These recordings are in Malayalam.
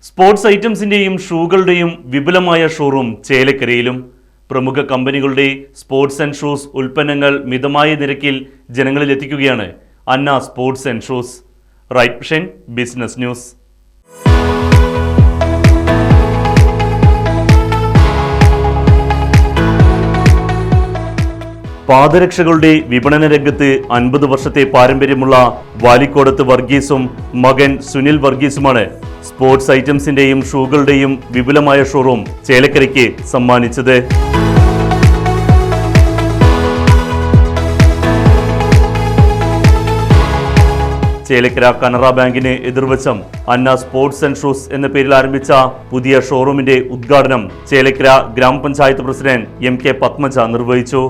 സ്പോർട്സ് ഐറ്റംസിന്റെയും ഷൂകളുടെയും വിപുലമായ ഷോറൂം ചേലക്കരയിലും. പ്രമുഖ കമ്പനികളുടെ സ്പോർട്സ് ആൻഡ് ഷൂസ് ഉൽപ്പന്നങ്ങൾ മിതമായ നിരക്കിൽ ജനങ്ങളിൽ എത്തിക്കുകയാണ് Anna sports and shoes. Right Vision business news. പാദരക്ഷകളുടെ വിപണന രംഗത്ത് 50 വർഷത്തെ പാരമ്പര്യമുള്ള വാലിക്കോടത്ത് വർഗീസും മകൻ സുനിൽ വർഗീസുമാണ് സ്പോർട്സ് ഐറ്റംസിന്റെയും ഷൂകളുടെയും വിപുലമായ ഷോറൂം ചേലക്കരയ്ക്ക് സമ്മാനിച്ചത്. ചേലക്കര കനറ ബാങ്കിന് എതിർവശം അന്ന സ്പോർട്സ് ആൻഡ് ഷൂസ് എന്ന പേരിൽ ആരംഭിച്ച പുതിയ ഷോറൂമിന്റെ ഉദ്ഘാടനം ചേലക്കര ഗ്രാമപഞ്ചായത്ത് പ്രസിഡന്റ് MK പത്മജ നിർവഹിച്ചു.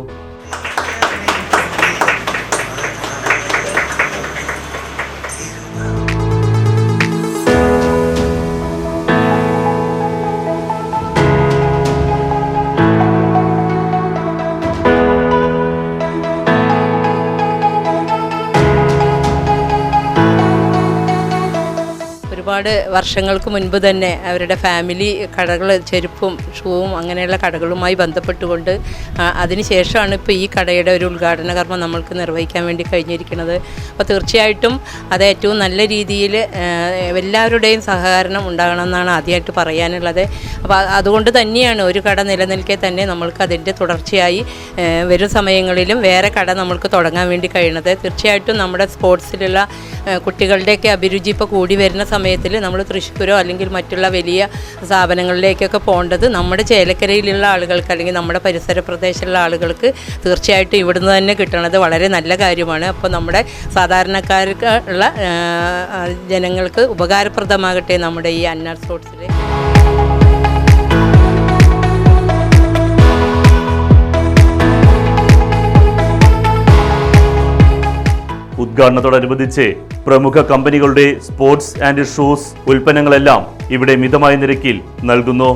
ഒരുപാട് വർഷങ്ങൾക്ക് മുൻപ് തന്നെ അവരുടെ ഫാമിലി കടകൾ, ചെരുപ്പും ഷൂവും അങ്ങനെയുള്ള കടകളുമായി ബന്ധപ്പെട്ടുകൊണ്ട് അതിനുശേഷമാണ് ഇപ്പോൾ ഈ കടയുടെ ഒരു ഉദ്ഘാടന കർമ്മം നമ്മൾക്ക് നിർവഹിക്കാൻ വേണ്ടി കഴിഞ്ഞിരിക്കുന്നത്. അപ്പോൾ തീർച്ചയായിട്ടും അത് ഏറ്റവും നല്ല രീതിയിൽ എല്ലാവരുടെയും സഹകരണം ഉണ്ടാകണമെന്നാണ് ആദ്യമായിട്ട് പറയാനുള്ളത്. അപ്പോൾ അതുകൊണ്ട് തന്നെയാണ് ഒരു കട നിലനിൽക്കെ തന്നെ നമ്മൾക്ക് അതിൻ്റെ തുടർച്ചയായി വരും സമയങ്ങളിലും വേറെ കട നമ്മൾക്ക് തുടങ്ങാൻ വേണ്ടി കഴിയുന്നത്. തീർച്ചയായിട്ടും നമ്മുടെ സ്പോർട്സിലുള്ള കുട്ടികളുടെയൊക്കെ അഭിരുചി ഇപ്പോൾ കൂടി വരുന്ന സമയത്തിൽ നമ്മൾ തൃശ്ശൂരോ അല്ലെങ്കിൽ മറ്റുള്ള വലിയ സ്ഥാപനങ്ങളിലേക്കൊക്കെ പോകേണ്ടത് നമ്മുടെ ചേലക്കരയിലുള്ള ആളുകൾക്ക് അല്ലെങ്കിൽ നമ്മുടെ പരിസര പ്രദേശമുള്ള ആളുകൾക്ക് തീർച്ചയായിട്ടും ഇവിടുന്ന് തന്നെ കിട്ടുന്നത് വളരെ നല്ല കാര്യമാണ്. അപ്പോൾ നമ്മുടെ സാധാരണക്കാർക്കുള്ള ജനങ്ങൾക്ക് ഉപകാരപ്രദമാകട്ടെ നമ്മുടെ ഈ അന്ന സ്പോർട്സിൽ. ഉദ്ഘാടനത്തോടനുബന്ധിച്ച് പ്രമുഖ കമ്പനികളുടെ സ്പോർട്സ് ആൻഡ് ഷൂസ് ഉൽപ്പന്നങ്ങളെല്ലാം ഇവിടെ മിതമായ നിരക്കിൽ നൽകുന്നു.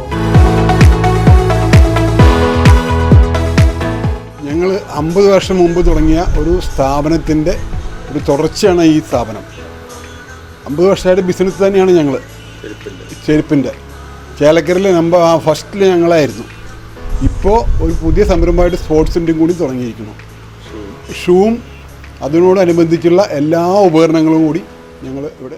ഞങ്ങൾ 50 വർഷം മുമ്പ് തുടങ്ങിയ ഒരു സ്ഥാപനത്തിൻ്റെ ഒരു തുടർച്ചയാണ് ഈ സ്ഥാപനം. 50 വർഷമായിട്ട് ബിസിനസ് തന്നെയാണ് ഞങ്ങൾ. ചെരുപ്പിൻ്റെ ചേലക്കരയിൽ ഫസ്റ്റിൽ ഞങ്ങളായിരുന്നു. ഇപ്പോൾ ഒരു പുതിയ സംരംഭമായിട്ട് സ്പോർട്സിൻ്റെയും കൂടി തുടങ്ങിയിരിക്കുന്നു. ഷൂവും അതിനോടനുബന്ധിച്ചുള്ള എല്ലാ ഉപകരണങ്ങളും കൂടി ഞങ്ങൾ ഇവിടെ.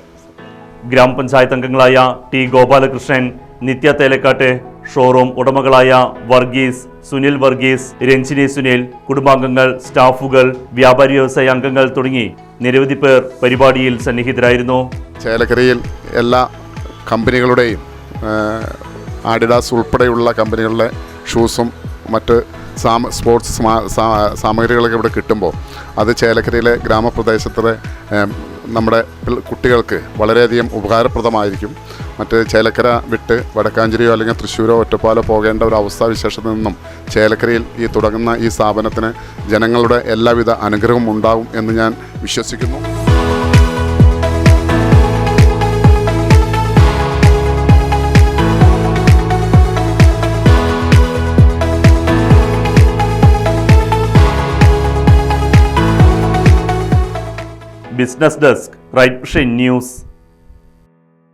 ഗ്രാമപഞ്ചായത്ത് അംഗങ്ങളായ T ഗോപാലകൃഷ്ണൻ, നിത്യ തേലക്കാട്ട്, ഷോറൂം ഉടമകളായ വർഗീസ്, സുനിൽ വർഗീസ്, രഞ്ജിനി സുനിൽ, കുടുംബാംഗങ്ങൾ, സ്റ്റാഫുകൾ, വ്യാപാരി വ്യവസായ അംഗങ്ങൾ തുടങ്ങി നിരവധി പേർ പരിപാടിയിൽ സന്നിഹിതരായിരുന്നു. ചേലക്കരയിൽ എല്ലാ കമ്പനികളുടെയും ആഡിഡാസ് ഉൾപ്പെടെയുള്ള കമ്പനികളുടെ ഷൂസും മറ്റ് സ്പോർട്സ് സാമഗ്രികളൊക്കെ ഇവിടെ കിട്ടുമ്പോൾ അത് ചേലക്കരയിലെ ഗ്രാമപ്രദേശത്തിലെ നമ്മുടെ കുട്ടികൾക്ക് വളരെയധികം ഉപകാരപ്രദമായിരിക്കും. മറ്റ് ചേലക്കര വിട്ട് വടക്കാഞ്ചേരിയോ അല്ലെങ്കിൽ തൃശ്ശൂരോ ഒറ്റപ്പാലോ പോകേണ്ട ഒരു അവസ്ഥാവിശേഷത്തിൽ നിന്നും ചേലക്കരയിൽ ഈ തുടങ്ങുന്ന ഈ സ്ഥാപനത്തിന് ജനങ്ങളുടെ എല്ലാവിധ അനുഗ്രഹവും ഉണ്ടാകും എന്ന് ഞാൻ വിശ്വസിക്കുന്നു. Business desk, right vision news.